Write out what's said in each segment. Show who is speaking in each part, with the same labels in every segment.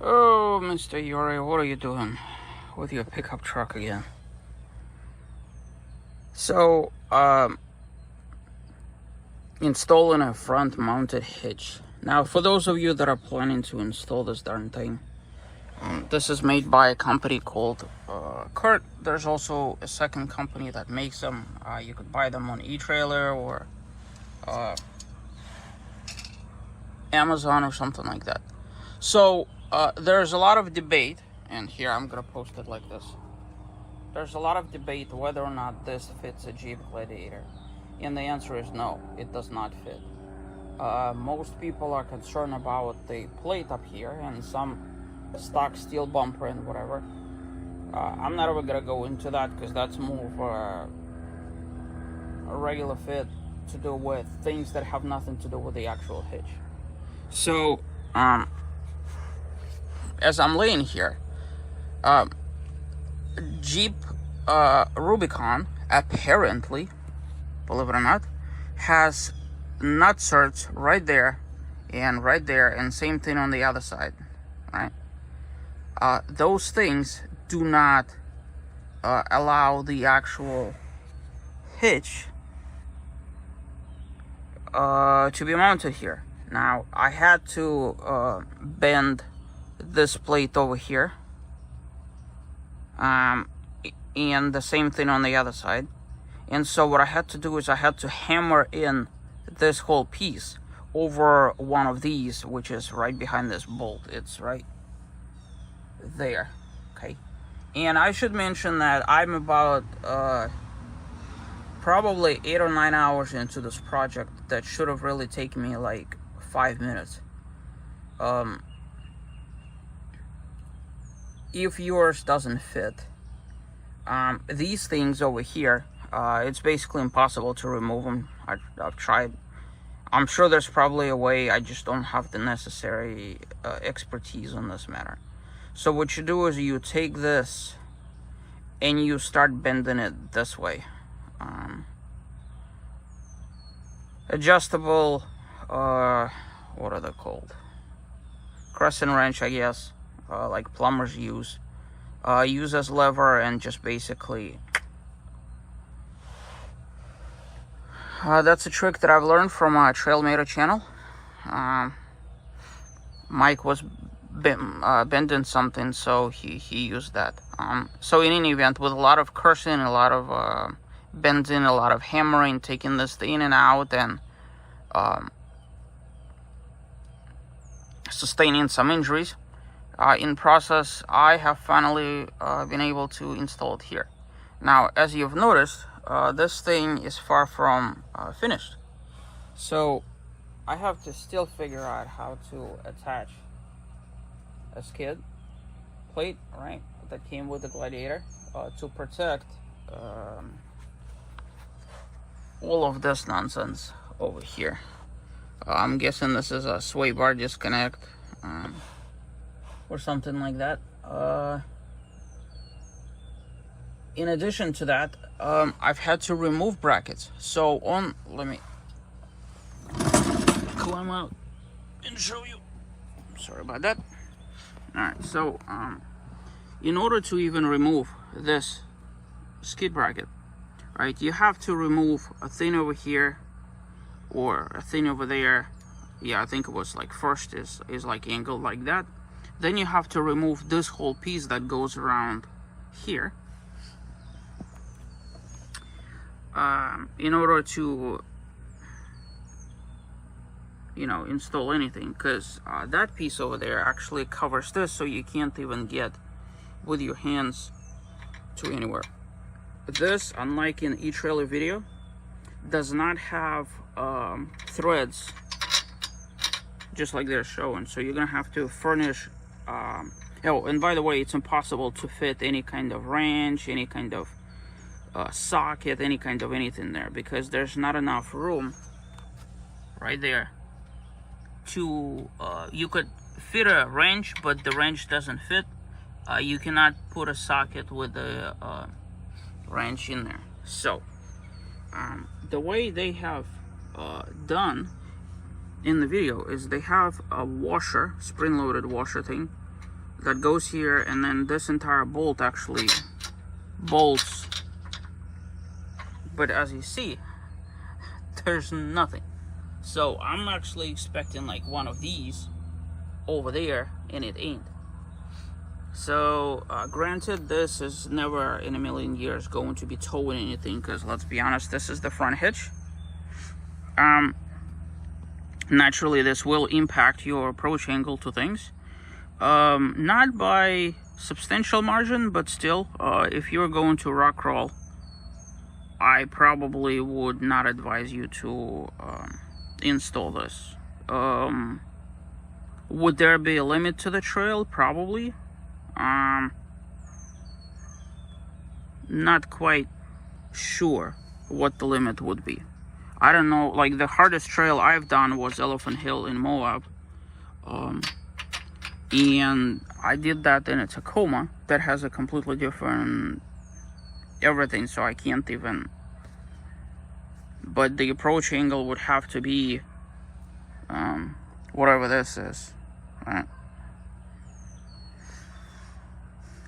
Speaker 1: Oh, Mr. Yuri, what are you doing with your pickup truck again? So, installing a front-mounted hitch. Now, for those of you that are planning to install this darn thing, this is made by a company called Curt. There's also a second company that makes them. You could buy them on eTrailer or Amazon or something like that. So, there's a lot of debate, and here I'm gonna post it like this. There's a lot of debate whether or not this fits a Jeep Gladiator, and the answer is no, it does not fit. Most people are concerned about the plate up here and some stock steel bumper and whatever. I'm not ever gonna go into that because that's more of a regular fit to do with things that have nothing to do with the actual hitch. So, as I'm laying here, Jeep Rubicon apparently, believe it or not, has nutserts right there, and same thing on the other side, right? Those things do not allow the actual hitch to be mounted here. Now, I had to bend this plate over here, and the same thing on the other side. And so what I had to do is I had to hammer in this whole piece over one of these, which is right behind this bolt. It's right there, okay? And I should mention that I'm about probably 8 or 9 hours into this project that should have really taken me like 5 minutes. If yours doesn't fit, these things over here, it's basically impossible to remove them. I've tried. I'm sure there's probably a way, I just don't have the necessary expertise on this matter. So what you do is you take this and you start bending it this way. Adjustable, what are they called? Crescent wrench, I guess, like plumbers use. Use as lever and just basically that's a trick that I've learned from a Trailmator channel. Mike was bending something, so he used that. So in any event, with a lot of cursing, a lot of bending, a lot of hammering, taking this in and out, and sustaining some injuries, in process, I have finally been able to install it here. Now, as you've noticed, this thing is far from finished. So I have to still figure out how to attach a skid plate, right, that came with the Gladiator to protect all of this nonsense over here. I'm guessing this is a sway bar disconnect or something like that. In addition to that, I've had to remove brackets. So let me climb out and show you. Sorry about that. Alright, so in order to even remove this skid bracket, right, you have to remove a thing over here or a thing over there. Yeah, I think it was like first is like angled like that. Then you have to remove this whole piece that goes around here in order to, you know, install anything, because that piece over there actually covers this, so you can't even get with your hands to anywhere. This, unlike in eTrailer video, does not have threads just like they're showing, so you're gonna have to furnish oh, and by the way, it's impossible to fit any kind of wrench, any kind of socket, any kind of anything there, because there's not enough room right there to you could fit a wrench, but the wrench doesn't fit. You cannot put a socket with a wrench in there. So the way they have done in the video is they have a washer, spring-loaded washer thing, that goes here, and then this entire bolt actually bolts. But as you see, there's nothing. So I'm actually expecting like one of these over there, and it ain't. So granted, this is never in a million years going to be towing anything, because let's be honest, this is the front hitch. Naturally this will impact your approach angle to things, not by substantial margin, but still, if you're going to rock crawl, I probably would not advise you to install this. Would there be a limit to the trail? Probably. Not quite sure what the limit would be. I don't know, like the hardest trail I've done was Elephant Hill in Moab. And I did that in a Tacoma that has a completely different everything, so I can't even. But the approach angle would have to be whatever this is, right?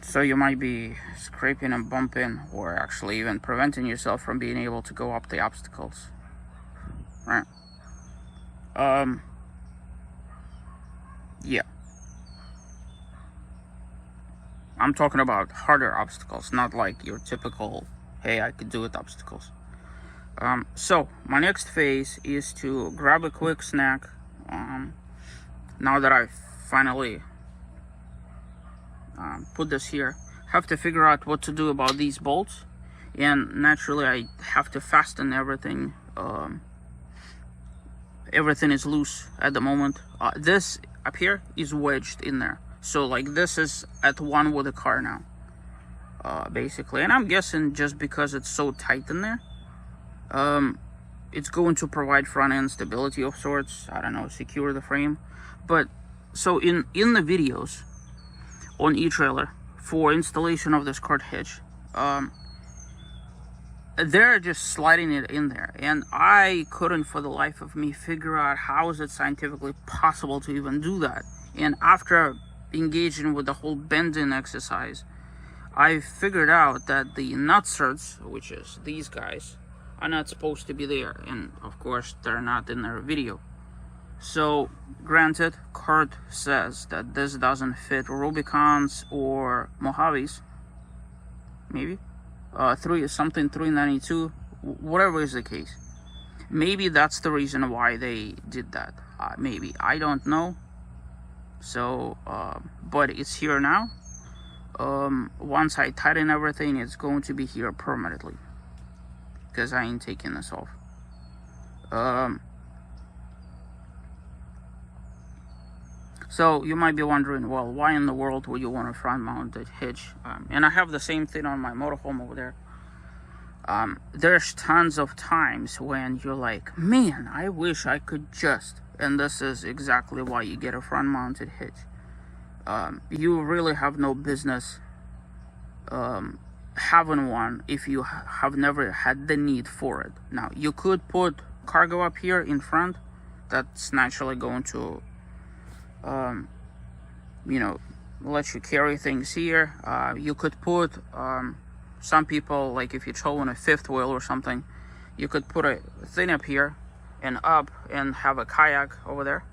Speaker 1: So you might be scraping and bumping, or actually even preventing yourself from being able to go up the obstacles, right? Yeah. I'm talking about harder obstacles, not like your typical, hey, I could do it obstacles. So my next phase is to grab a quick snack. Now that I've finally put this here, have to figure out what to do about these bolts, and naturally I have to fasten everything. Everything is loose at the moment. This up here is wedged in there, so like this is at one with the car now, basically. And I'm guessing just because it's so tight in there, it's going to provide front end stability of sorts. I don't know, secure the frame. But so in the videos on eTrailer for installation of this Curt hitch, they're just sliding it in there, and I couldn't for the life of me figure out how is it scientifically possible to even do that. And after engaging with the whole bending exercise, I figured out that the nutserts, which is these guys, are not supposed to be there, and of course they're not in their video. So granted, Curt says that this doesn't fit Rubicons or Mojaves, maybe 392, whatever is the case. Maybe that's the reason why they did that. Maybe, I don't know. So but it's here now. Once I tighten everything, it's going to be here permanently, because I ain't taking this off. So you might be wondering, well, why in the world would you want a front mounted hitch? And I have the same thing on my motorhome over there. There's tons of times when you're like, man, I wish I could just, and this is exactly why you get a front mounted hitch. You really have no business having one if you have never had the need for it. Now, you could put cargo up here in front. That's naturally going to let you carry things here. You could put some people, like if you're towing a fifth wheel or something, you could put a thing up here and up and have a kayak over there.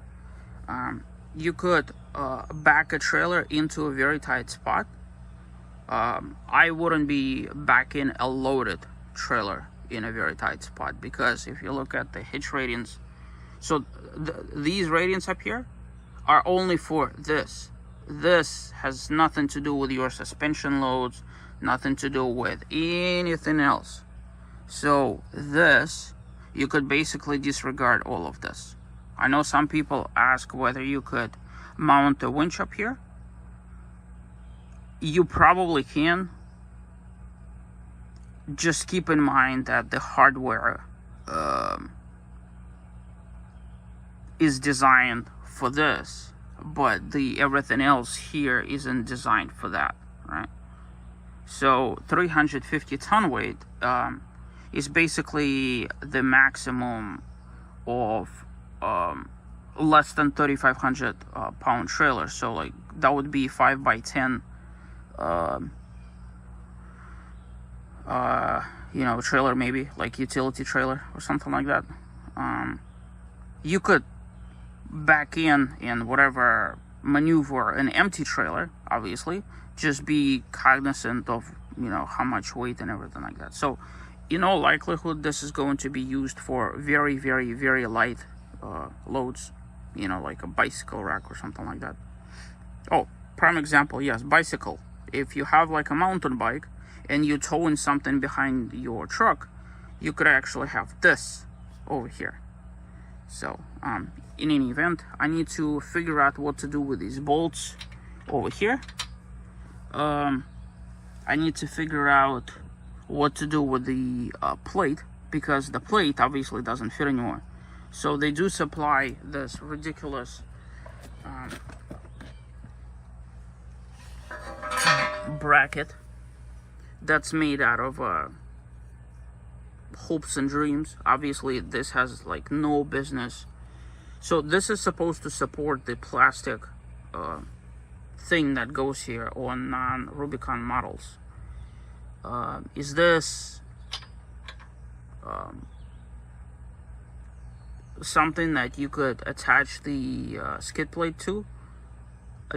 Speaker 1: You could back a trailer into a very tight spot. I wouldn't be backing a loaded trailer in a very tight spot, because if you look at the hitch ratings, so these ratings up here are only for this. This has nothing to do with your suspension loads, nothing to do with anything else. So this, you could basically disregard all of this. I know some people ask whether you could mount a winch up here. You probably can. Just keep in mind that the hardware is designed for this, but everything else here isn't designed for that, right? So 350 ton weight is basically the maximum of less than 3,500 pound trailer. So like that would be 5 by 10 you know, trailer, maybe like utility trailer or something like that. You could back in and whatever maneuver an empty trailer, obviously. Just be cognizant of, you know, how much weight and everything like that. So in all likelihood, this is going to be used for very, very, very light loads, you know, like a bicycle rack or something like that. Oh, prime example, yes, bicycle. If you have like a mountain bike and you're towing something behind your truck, you could actually have this over here. So in any event, I need to figure out what to do with these bolts over here. I need to figure out what to do with the plate, because the plate obviously doesn't fit anymore. So they do supply this ridiculous bracket that's made out of hopes and dreams. Obviously this has like no business. So this is supposed to support the plastic thing that goes here on non-Rubicon models. Is this something that you could attach the skid plate to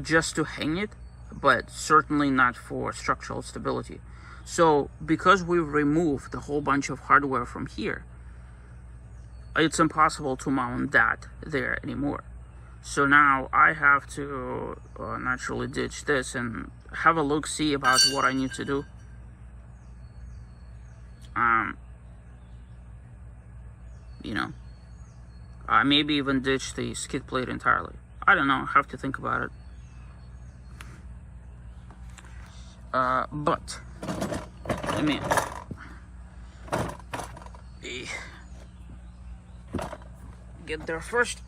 Speaker 1: just to hang it, but certainly not for structural stability? So because we've removed a whole bunch of hardware from here, it's impossible to mount that there anymore. So now I have to naturally ditch this and have a look, see about what I need to do. You know, maybe even ditch the skid plate entirely. I don't know, have to think about it. But let me get there first.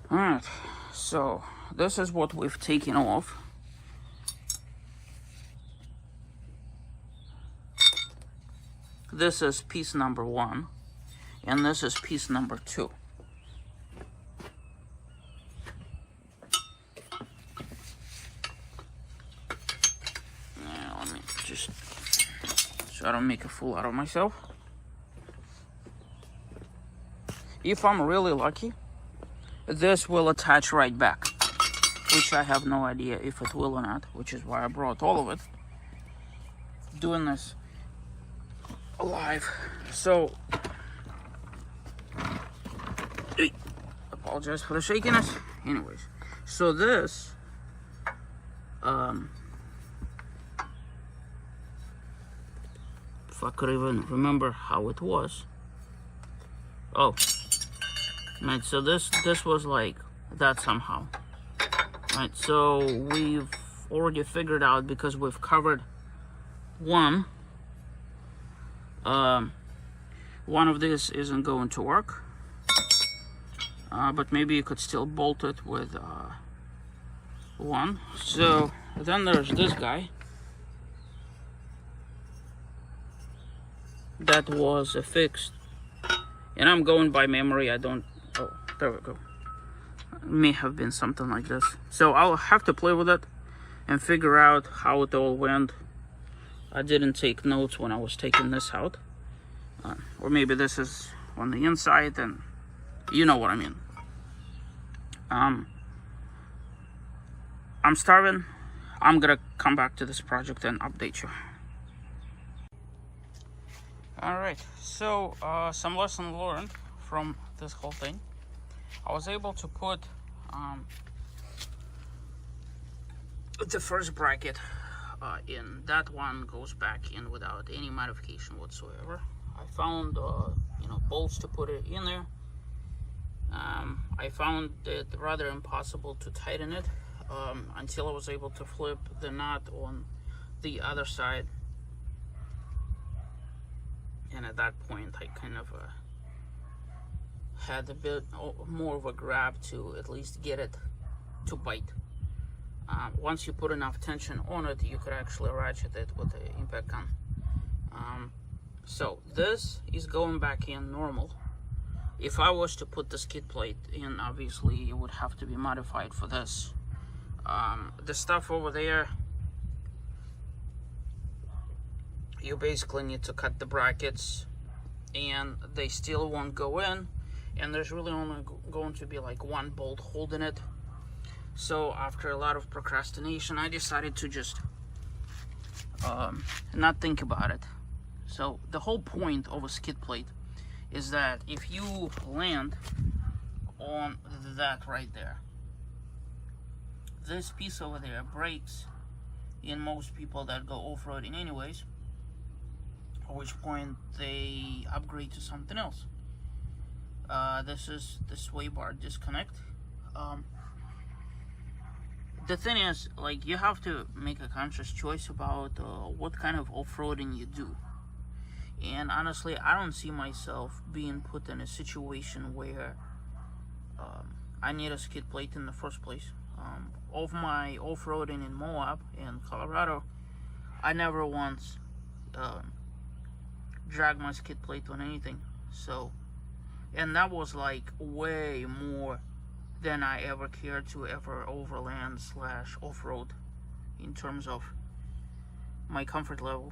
Speaker 1: Alright, so this is what we've taken off. This is piece number 1, and this is piece number 2. Now, let me just, so I don't make a fool out of myself. If I'm really lucky, this will attach right back, which I have no idea if it will or not, which is why I brought all of it. Doing this alive. So apologize for the shakiness. Anyways, so this if I could even remember how it was. Oh, right, so this was like that somehow. Right, so we've already figured out, because we've covered one of these isn't going to work, but maybe you could still bolt it with one. So then there's this guy that was affixed, and I'm going by memory. I don't, oh, there we go. It may have been something like this. So I'll have to play with it and figure out how it all went. I didn't take notes when I was taking this out. Or maybe this is on the inside, and you know what I mean. I'm starving. I'm gonna come back to this project and update you. Alright, so some lesson learned from this whole thing. I was able to put the first bracket in. That one goes back in without any modification whatsoever. I found bolts to put it in there. I found it rather impossible to tighten it until I was able to flip the nut on the other side, and at that point I kind of had a bit more of a grab to at least get it to bite. Once you put enough tension on it, you could actually ratchet it with the impact gun. So this is going back in normal. If I was to put the skid plate in, obviously it would have to be modified for this. The stuff over there, you basically need to cut the brackets and they still won't go in, and there's really only going to be like one bolt holding it. So after a lot of procrastination, I decided to just not think about it. So the whole point of a skid plate is that if you land on that right there, this piece over there breaks in most people that go off-roading anyways, at which point they upgrade to something else. This is the sway bar disconnect. The thing is, like, you have to make a conscious choice about what kind of off-roading you do. And honestly, I don't see myself being put in a situation where I need a skid plate in the first place. Of my off-roading in Moab and Colorado, I never once dragged my skid plate on anything. So, and that was like way more than I ever cared to ever overland / off-road in terms of my comfort level.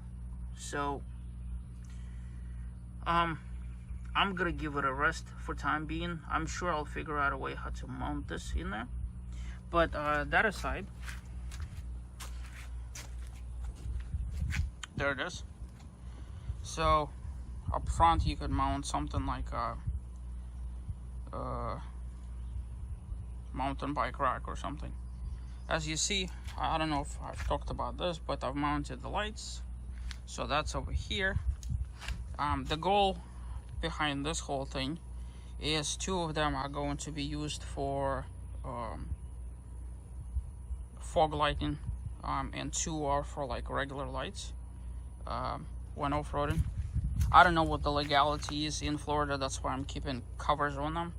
Speaker 1: So I'm gonna give it a rest for time being. I'm sure I'll figure out a way how to mount this in there. But that aside, there it is. So up front you could mount something like a mountain bike rack or something. As you see, I don't know if I've talked about this, but I've mounted the lights, so that's over here. The goal behind this whole thing is 2 of them are going to be used for fog lighting, and 2 are for like regular lights when off-roading. I don't know what the legality is in Florida, that's why I'm keeping covers on them.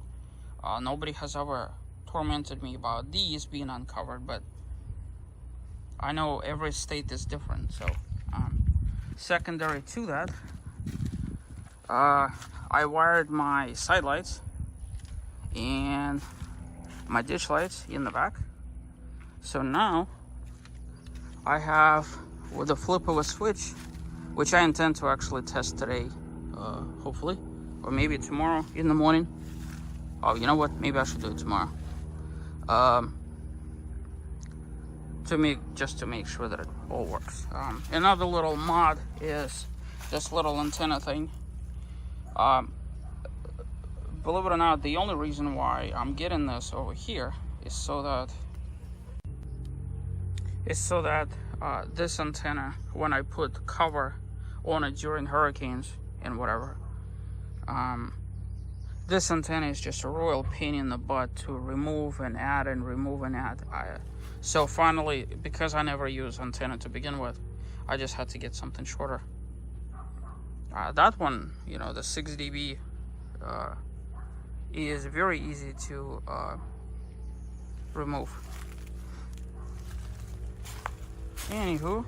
Speaker 1: Nobody has ever tormented me about these being uncovered, but I know every state is different. So secondary to that, I wired my side lights and my ditch lights in the back. So now I have, with the flip of a switch, which I intend to actually test today, hopefully, or maybe tomorrow in the morning. Oh, you know what? Maybe I should do it tomorrow. Just to make sure that it all works. Another little mod is this little antenna thing. Believe it or not, the only reason why I'm getting this over here is so that this antenna, when I put cover on it during hurricanes and whatever, this antenna is just a royal pain in the butt to remove and add and remove and add. So finally, because I never use antenna to begin with, I just had to get something shorter. That one, you know, the 6 dB, is very easy to remove. Anywho,